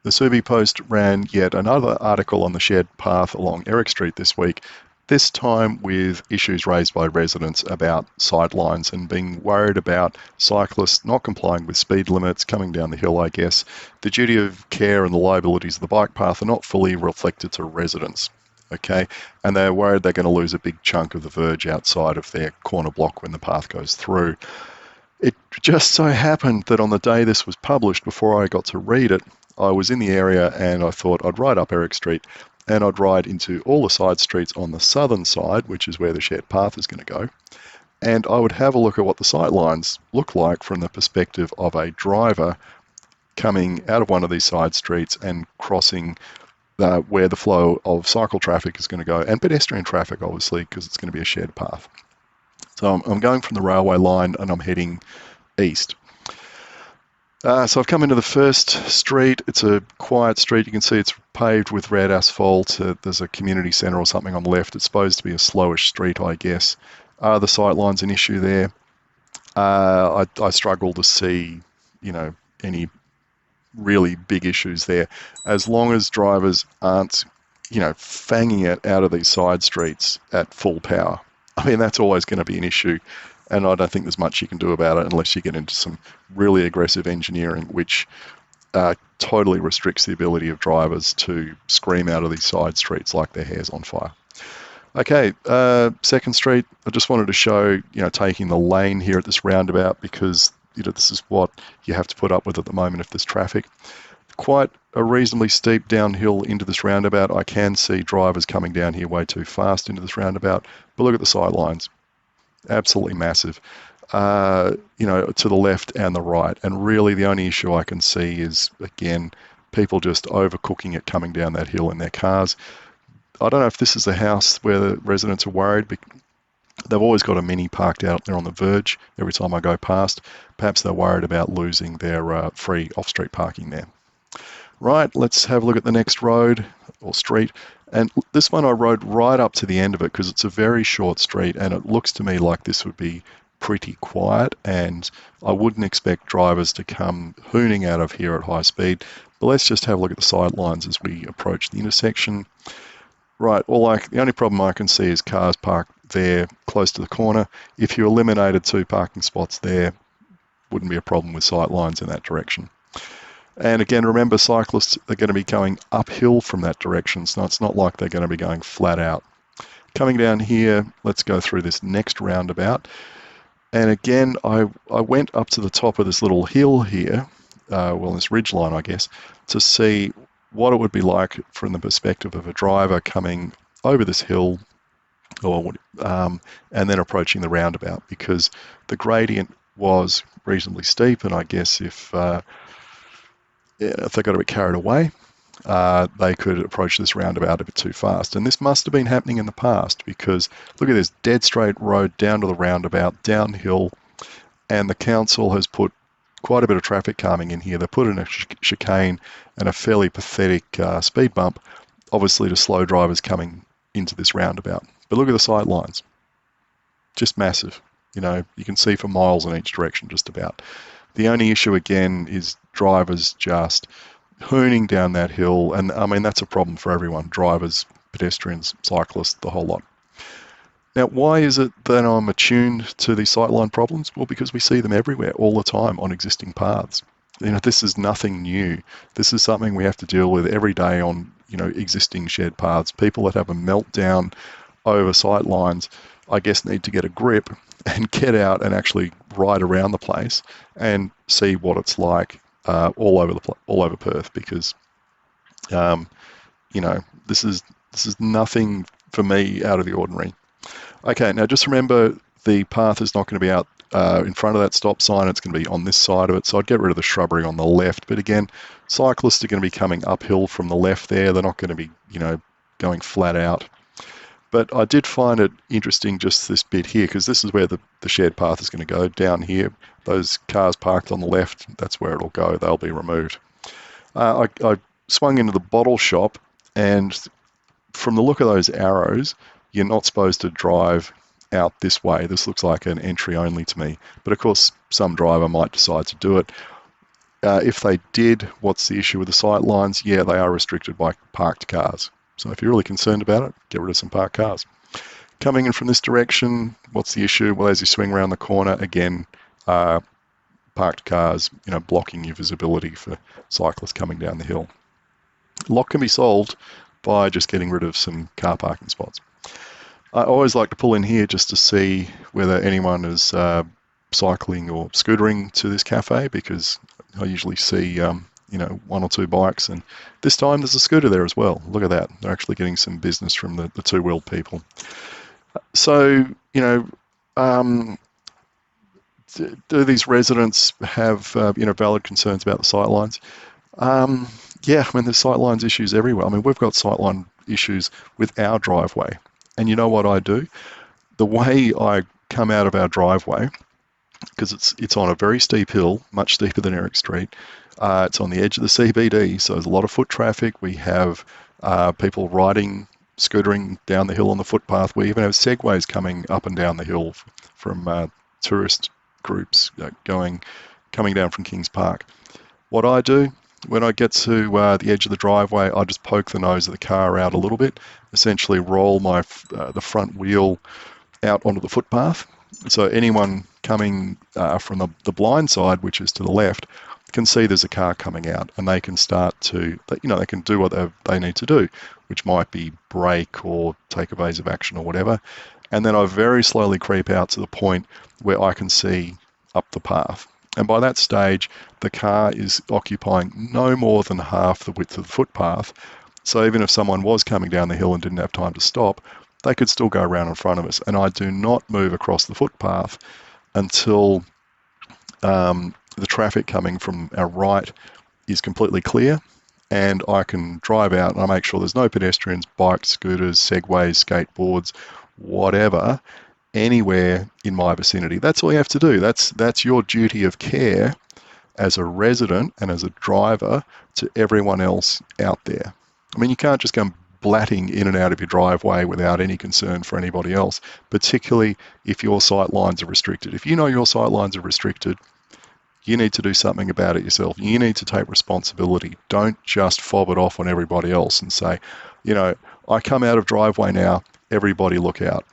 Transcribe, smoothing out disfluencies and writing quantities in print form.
The Subi Post ran yet another article on the shared path along Eric Street this week, this time with issues raised by residents about sightlines and being worried about cyclists not complying with speed limits, coming down the hill, I guess. The duty of care and the liabilities of the bike path are not fully reflected to residents. Okay, and they're worried they're going to lose a big chunk of the verge outside of their corner block when the path goes through. It just so happened that on the day this was published, before I got to read it, I was in the area and I thought I'd ride up Eric Street and I'd ride into all the side streets on the southern side, which is where the shared path is going to go, and I would have a look at what the sight lines look like from the perspective of a driver coming out of one of these side streets and crossing where the flow of cycle traffic is going to go, and pedestrian traffic, obviously, because it's going to be a shared path. So I'm going from the railway line and I'm heading east. So I've come into the first street. It's a quiet street. You can see it's paved with red asphalt. There's a community centre or something on the left. It's supposed to be a slowish street, I guess. Are the sight lines an issue there? I struggle to see, any really big issues there. As long as drivers aren't, fanging it out of these side streets at full power. I mean, that's always going to be an issue, and I don't think there's much you can do about it unless you get into some really aggressive engineering, which totally restricts the ability of drivers to scream out of these side streets like their hair's on fire. Okay, Second Street, I just wanted to show, taking the lane here at this roundabout because, this is what you have to put up with at the moment if there's traffic. Quite a reasonably steep downhill into this roundabout. I can see drivers coming down here way too fast into this roundabout, but look at the sight lines. Absolutely massive, to the left and the right. And really the only issue I can see is, again, people just overcooking it coming down that hill in their cars. I don't know if this is the house where the residents are worried, but they've always got a Mini parked out there on the verge every time I go past. Perhaps they're worried about losing their free off-street parking there. Right, let's have a look at the next road or street. And this one I rode right up to the end of it because it's a very short street and it looks to me like this would be pretty quiet and I wouldn't expect drivers to come hooning out of here at high speed. But let's just have a look at the sight lines as we approach the intersection. Right, the only problem I can see is cars parked there close to the corner. If you eliminated 2 parking spots there, wouldn't be a problem with sight lines in that direction. And again, remember, cyclists are going to be going uphill from that direction, so it's not like they're going to be going flat out. Coming down here, let's go through this next roundabout. And again, I went up to the top of this little hill here, this ridge line, I guess, to see what it would be like from the perspective of a driver coming over this hill and then approaching the roundabout, because the gradient was reasonably steep, and I guess if they got a bit carried away, they could approach this roundabout a bit too fast. And this must have been happening in the past because look at this dead straight road down to the roundabout, downhill, and the council has put quite a bit of traffic calming in here. They put in a chicane and a fairly pathetic speed bump, obviously to slow drivers coming into this roundabout. But look at the sight lines. Just massive. You can see for miles in each direction just about. The only issue, again, is drivers just hooning down that hill. And, I mean, that's a problem for everyone. Drivers, pedestrians, cyclists, the whole lot. Now, why is it that I'm attuned to these sightline problems? Well, because we see them everywhere all the time on existing paths. This is nothing new. This is something we have to deal with every day on, existing shared paths. People that have a meltdown over sight lines, I guess, need to get a grip and get out and actually ride around the place and see what it's like all over Perth, because this is nothing for me out of the ordinary. Okay, now just remember the path is not going to be out in front of that stop sign. It's going to be on this side of it, so I'd get rid of the shrubbery on the left. But again, cyclists are going to be coming uphill from the left there. They're not going to be going flat out. But I did find it interesting just this bit here, because this is where the shared path is going to go, down here. Those cars parked on the left, that's where it'll go. They'll be removed. I swung into the bottle shop, and from the look of those arrows, you're not supposed to drive out this way. This looks like an entry only to me. But of course, some driver might decide to do it. If they did, what's the issue with the sight lines? Yeah, they are restricted by parked cars. So if you're really concerned about it, get rid of some parked cars. Coming in from this direction, what's the issue? Well, as you swing around the corner, again, parked cars, blocking your visibility for cyclists coming down the hill. A lot can be solved by just getting rid of some car parking spots. I always like to pull in here just to see whether anyone is cycling or scootering to this cafe, because I usually see one or two bikes, and this time there's a scooter there as well. Look at that. They're actually getting some business from the two-wheeled people. So, do these residents have valid concerns about the sightlines? Yeah, I mean, there's sightlines issues everywhere. I mean, we've got sightline issues with our driveway. And you know what I do? The way I come out of our driveway, because it's on a very steep hill, much steeper than Eric Street. It's on the edge of the CBD, so there's a lot of foot traffic. We have people riding, scootering down the hill on the footpath. We even have segways coming up and down the hill from tourist groups coming down from Kings Park. What I do, when I get to the edge of the driveway, I just poke the nose of the car out a little bit, essentially roll the front wheel out onto the footpath. So anyone coming from the blind side, which is to the left, can see there's a car coming out, and they can start to, they can do what they need to do, which might be brake or take evasive action or whatever. And then I very slowly creep out to the point where I can see up the path. And by that stage, the car is occupying no more than half the width of the footpath. So even if someone was coming down the hill and didn't have time to stop, they could still go around in front of us. And I do not move across the footpath until the traffic coming from our right is completely clear, and I can drive out and I make sure there's no pedestrians, bikes, scooters, segways, skateboards, whatever, anywhere in my vicinity. That's all you have to do. That's your duty of care as a resident and as a driver to everyone else out there. I mean, you can't just go blatting in and out of your driveway without any concern for anybody else, particularly if your sight lines are restricted. If you know your sight lines are restricted, you need to do something about it yourself. You need to take responsibility. Don't just fob it off on everybody else and say, I come out of driveway now, everybody look out.